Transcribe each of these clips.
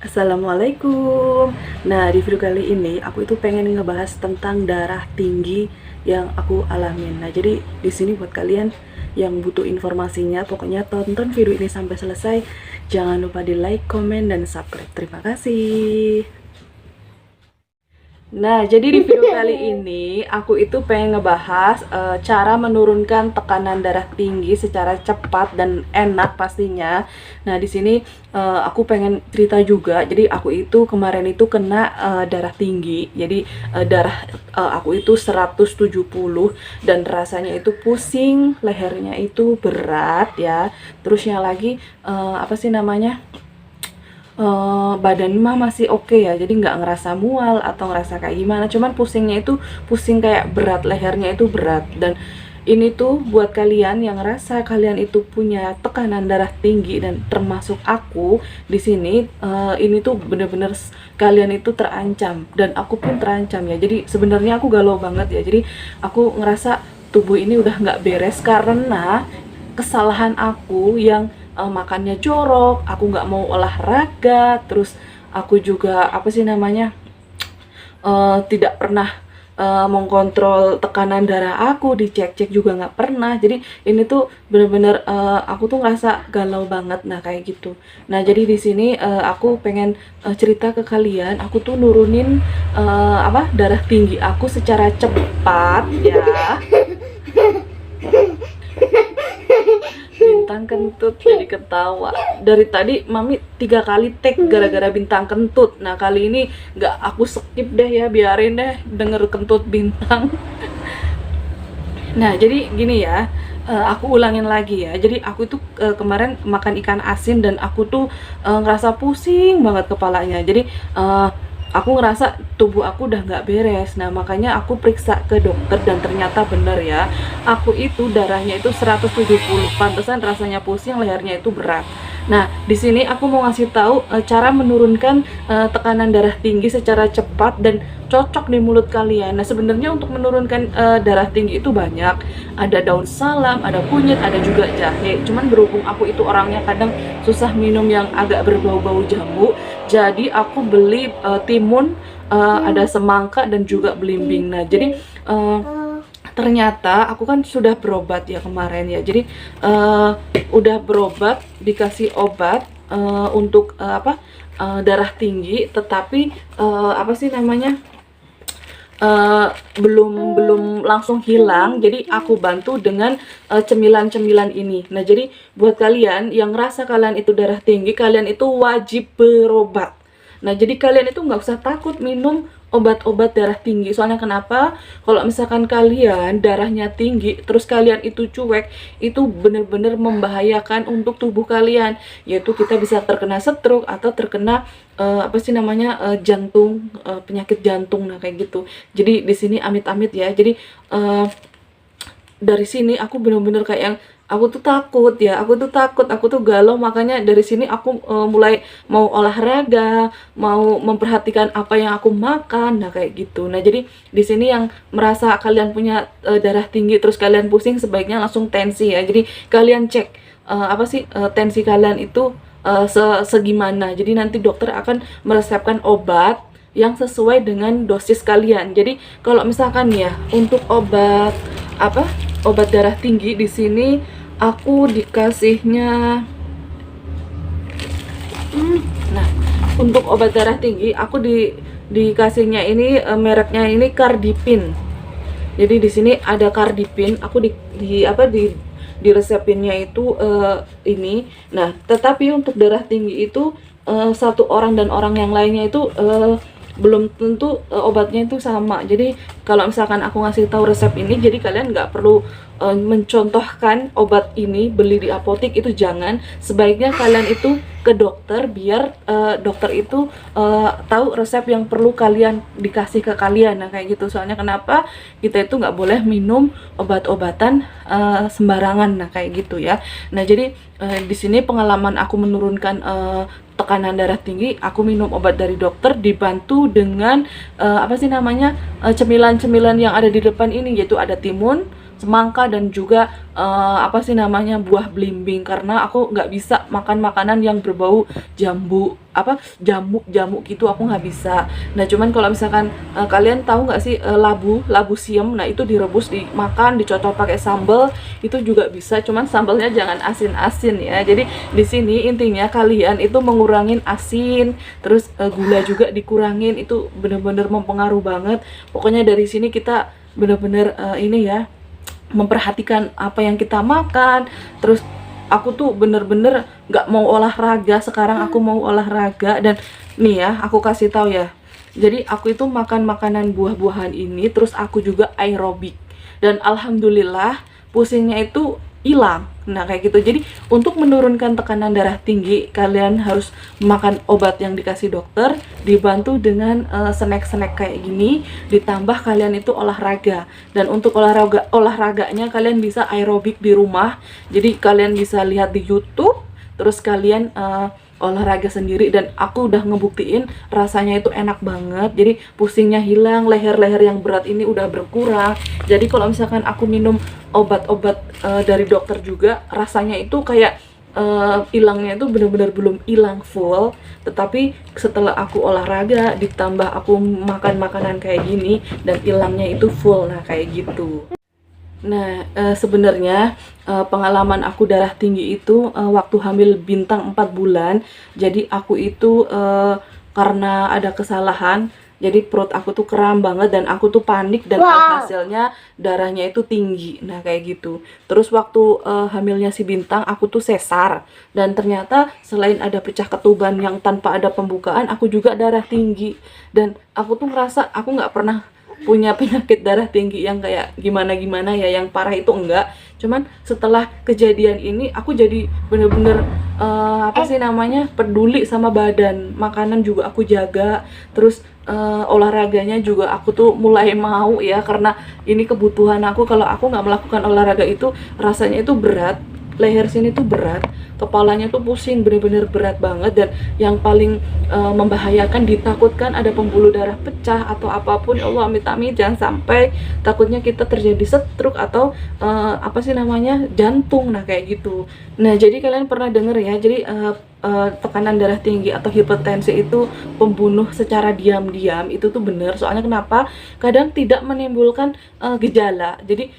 Assalamualaikum. Nah, di video kali ini aku itu pengen ngebahas tentang darah tinggi yang aku alamin. Nah, jadi di sini buat kalian yang butuh informasinya, pokoknya tonton video ini sampai selesai. Jangan lupa di like, komen, dan subscribe. Terima kasih. Nah, jadi di video kali ini aku itu pengen ngebahas cara menurunkan tekanan darah tinggi secara cepat dan enak pastinya. Nah, di sini aku pengen cerita juga. Jadi aku itu kemarin itu kena darah tinggi. Jadi aku itu 170 dan rasanya itu pusing, lehernya itu berat ya. Terusnya lagi apa sih namanya? Badan mah masih oke ya, jadi nggak ngerasa mual atau ngerasa kayak gimana, cuman pusingnya itu pusing kayak berat, lehernya itu berat. Dan ini tuh buat kalian yang ngerasa kalian itu punya tekanan darah tinggi dan termasuk aku di sini, ini tuh bener-bener kalian itu terancam dan aku pun terancam ya. Jadi sebenarnya aku galau banget ya, jadi aku ngerasa tubuh ini udah nggak beres karena kesalahan aku yang makannya jorok, aku nggak mau olahraga, terus aku juga apa sih namanya tidak pernah mengkontrol tekanan darah aku, dicek-cek juga nggak pernah. Jadi ini tuh bener-bener aku tuh ngerasa galau banget, nah kayak gitu. Nah jadi di sini aku pengen cerita ke kalian, aku tuh nurunin darah tinggi aku secara cepat ya. Bintang kentut jadi ketawa. Dari tadi mami 3 kali tag gara-gara bintang kentut. Nah kali ini nggak aku skip deh ya, biarin deh denger kentut bintang. Nah jadi gini ya, aku ulangin lagi ya. Jadi aku tuh kemarin makan ikan asin dan aku tuh ngerasa pusing banget kepalanya. Jadi aku ngerasa tubuh aku udah nggak beres. Nah makanya aku periksa ke dokter dan ternyata bener ya, aku itu darahnya itu 170. Pantesan rasanya pusing, lehernya itu berat. Nah di sini aku mau ngasih tahu cara menurunkan tekanan darah tinggi secara cepat dan cocok di mulut kalian. Nah sebenarnya untuk menurunkan darah tinggi itu banyak, ada daun salam, ada kunyit, ada juga jahe. Cuman berhubung aku itu orangnya kadang susah minum yang agak berbau-bau jamu, jadi aku beli timun, ada semangka dan juga belimbing. Nah jadi ternyata aku kan sudah berobat ya kemarin ya, jadi udah berobat, dikasih obat untuk darah tinggi, tetapi apa sih namanya belum belum langsung hilang. Jadi aku bantu dengan cemilan-cemilan ini. Nah jadi buat kalian yang ngerasa kalian itu darah tinggi, kalian itu wajib berobat. Nah jadi kalian itu nggak usah takut minum obat-obat darah tinggi. Soalnya kenapa? Kalau misalkan kalian darahnya tinggi terus kalian itu cuek, itu bener-bener membahayakan untuk tubuh kalian, yaitu kita bisa terkena stroke atau terkena jantung, penyakit jantung. Nah kayak gitu. Jadi di sini amit-amit ya. Jadi dari sini aku bener-bener kayak yang aku tuh takut ya, aku tuh galau. Makanya dari sini aku mulai mau olahraga, mau memperhatikan apa yang aku makan. Nah kayak gitu. Nah jadi di sini yang merasa kalian punya darah tinggi terus kalian pusing, sebaiknya langsung tensi ya. Jadi kalian cek tensi kalian itu segimana. Jadi nanti dokter akan meresepkan obat yang sesuai dengan dosis kalian. Jadi kalau misalkan ya untuk obat darah tinggi di sini aku dikasihnya nah untuk obat darah tinggi aku dikasihnya ini mereknya ini Cardipin. Jadi di sini ada Cardipin, aku di resepinnya itu ini. Nah tetapi untuk darah tinggi itu satu orang dan orang yang lainnya itu belum tentu obatnya itu sama. Jadi kalau misalkan aku ngasih tahu resep ini, jadi kalian nggak perlu mencontohkan obat ini beli di apotek, itu jangan. Sebaiknya kalian itu ke dokter biar dokter itu tahu resep yang perlu kalian dikasih ke kalian. Nah kayak gitu. Soalnya kenapa kita itu nggak boleh minum obat-obatan sembarangan. Nah kayak gitu ya. Nah jadi di sini pengalaman aku menurunkan tekanan darah tinggi, aku minum obat dari dokter dibantu dengan cemilan-cemilan yang ada di depan ini, yaitu ada timun, semangka dan juga apa sih namanya, buah belimbing, karena aku nggak bisa makan makanan yang berbau jambu, apa, jamuk gitu, aku nggak bisa. Nah cuman kalau misalkan kalian tahu nggak sih labu siam, nah itu direbus dimakan, dicocol pakai sambal, itu juga bisa, cuman sambalnya jangan asin-asin ya. Jadi di sini intinya kalian itu mengurangin asin, terus gula juga dikurangin, itu bener-bener mempengaruhi banget. Pokoknya dari sini kita bener-bener ini ya, memperhatikan apa yang kita makan. Terus aku tuh bener-bener nggak mau olahraga, sekarang aku mau olahraga. Dan nih ya, aku kasih tahu ya, jadi aku itu makan makanan buah-buahan ini, terus aku juga aerobik, dan alhamdulillah pusingnya itu hilang. Nah kayak gitu. Jadi untuk menurunkan tekanan darah tinggi, kalian harus makan obat yang dikasih dokter, dibantu dengan snack-snack kayak gini, ditambah kalian itu olahraga. Dan untuk olahraganya kalian bisa aerobik di rumah. Jadi kalian bisa lihat di YouTube, terus kalian olahraga sendiri, dan aku udah ngebuktiin rasanya itu enak banget. Jadi pusingnya hilang, leher-leher yang berat ini udah berkurang. Jadi kalau misalkan aku minum obat-obat dari dokter juga, rasanya itu kayak hilangnya itu bener-bener belum hilang full, tetapi setelah aku olahraga ditambah aku makan makanan kayak gini, dan hilangnya itu full. Nah kayak gitu. Nah, sebenarnya pengalaman aku darah tinggi itu waktu hamil bintang 4 bulan. Jadi aku itu karena ada kesalahan, jadi perut aku tuh kram banget dan aku tuh panik, dan hasilnya darahnya itu tinggi. Nah, kayak gitu. Terus waktu hamilnya si bintang, aku tuh sesar, dan ternyata selain ada pecah ketuban yang tanpa ada pembukaan, aku juga darah tinggi. Dan aku tuh ngerasa aku nggak pernah punya penyakit darah tinggi yang kayak gimana-gimana ya, yang parah itu enggak. Cuman setelah kejadian ini aku jadi bener-bener apa sih namanya, peduli sama badan. Makanan juga aku jaga, terus olahraganya juga aku tuh mulai mau ya, karena ini kebutuhan aku. Kalau aku nggak melakukan olahraga itu rasanya itu berat, leher sini tuh berat, kepalanya tuh pusing, bener-bener berat banget. Dan yang paling membahayakan, ditakutkan ada pembuluh darah pecah atau apapun. Ya Allah, amit-amit jangan sampai, takutnya kita terjadi stroke atau apa sih namanya, jantung. Nah kayak gitu. Nah jadi kalian pernah denger ya, jadi tekanan darah tinggi atau hipertensi itu pembunuh secara diam-diam, itu tuh bener. Soalnya kenapa? Kadang tidak menimbulkan gejala. Jadi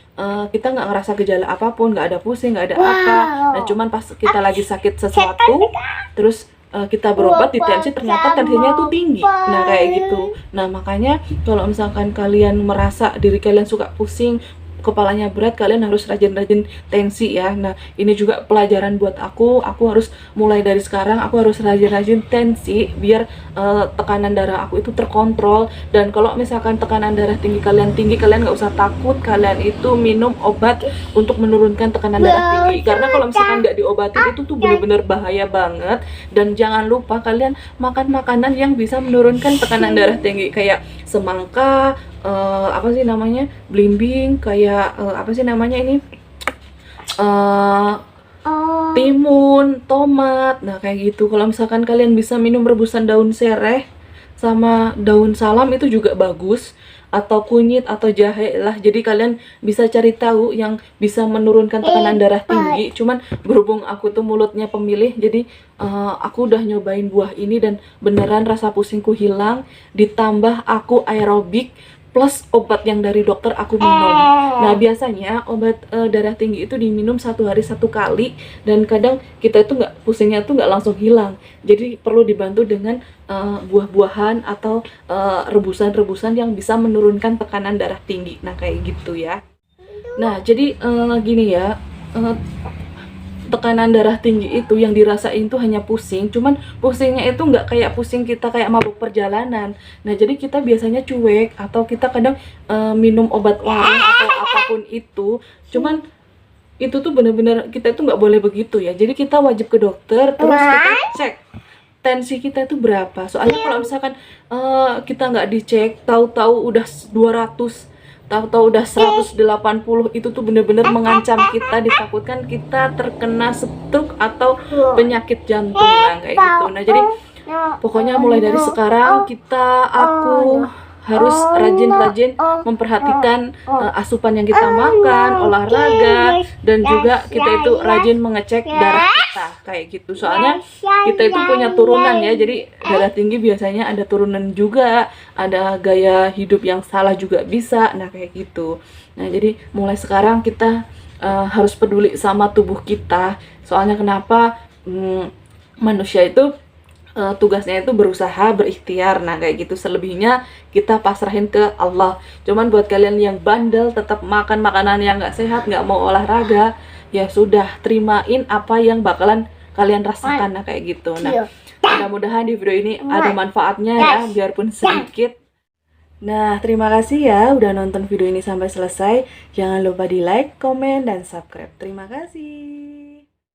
kita nggak ngerasa gejala apapun, nggak ada pusing, nggak ada apa. Nah cuman pas kita lagi sakit sesuatu, terus kita berobat di tensi, ternyata tensinya tuh tinggi. Nah kayak gitu. Nah makanya kalau misalkan kalian merasa diri kalian suka pusing, kepalanya berat, kalian harus rajin-rajin tensi ya. Nah ini juga pelajaran buat aku harus mulai dari sekarang, aku harus rajin-rajin tensi biar tekanan darah aku itu terkontrol. Dan kalau misalkan tekanan darah tinggi, kalian nggak usah takut, kalian itu minum obat untuk menurunkan tekanan darah tinggi, karena kalau misalkan nggak diobatin itu tuh bener-bener bahaya banget. Dan jangan lupa kalian makan makanan yang bisa menurunkan tekanan darah tinggi, kayak semangka, apa sih namanya, belimbing, kayak apa sih namanya ini, timun, tomat. Nah kayak gitu. Kalau misalkan kalian bisa minum rebusan daun sereh sama daun salam, itu juga bagus, atau kunyit atau jahe lah. Jadi kalian bisa cari tahu yang bisa menurunkan tekanan darah tinggi. Cuman berhubung aku tuh mulutnya pemilih, jadi aku udah nyobain buah ini dan beneran rasa pusingku hilang, ditambah aku aerobik plus obat yang dari dokter aku minum. Nah biasanya obat darah tinggi itu diminum 1 hari 1 kali, dan kadang kita itu pusingnya tuh nggak langsung hilang. Jadi perlu dibantu dengan buah-buahan atau rebusan-rebusan yang bisa menurunkan tekanan darah tinggi. Nah kayak gitu ya. Nah jadi gini ya, tekanan darah tinggi itu yang dirasain tuh hanya pusing, cuman pusingnya itu nggak kayak pusing kita kayak mabuk perjalanan. Nah jadi kita biasanya cuek, atau kita kadang minum obat warung atau apapun itu, cuman itu tuh bener-bener kita itu nggak boleh begitu ya. Jadi kita wajib ke dokter, terus kita cek tensi kita itu berapa. Soalnya kalau misalkan kita nggak dicek, tahu-tahu udah 200, tahu-tahu udah 180, itu tuh bener-bener mengancam kita, ditakutkan kita terkena stroke atau penyakit jantung. Nah kayak gitu. Nah jadi pokoknya mulai dari sekarang aku harus rajin-rajin memperhatikan asupan yang kita makan, olahraga, dan juga kita itu rajin mengecek darah kita kayak gitu. Soalnya kita itu punya turunan ya, jadi darah tinggi biasanya ada turunan juga, ada gaya hidup yang salah juga bisa. Nah kayak gitu. Nah jadi mulai sekarang kita harus peduli sama tubuh kita. Soalnya kenapa? Manusia itu tugasnya itu berusaha, berikhtiar. Nah kayak gitu, selebihnya kita pasrahin ke Allah. Cuman buat kalian yang bandel tetap makan makanan yang nggak sehat, nggak mau olahraga, ya sudah, terimain apa yang bakalan kalian rasakan. Nah kayak gitu. Nah mudah-mudahan di video ini ada manfaatnya ya, biarpun sedikit. Nah terima kasih ya udah nonton video ini sampai selesai. Jangan lupa di like, komen, dan subscribe. Terima kasih.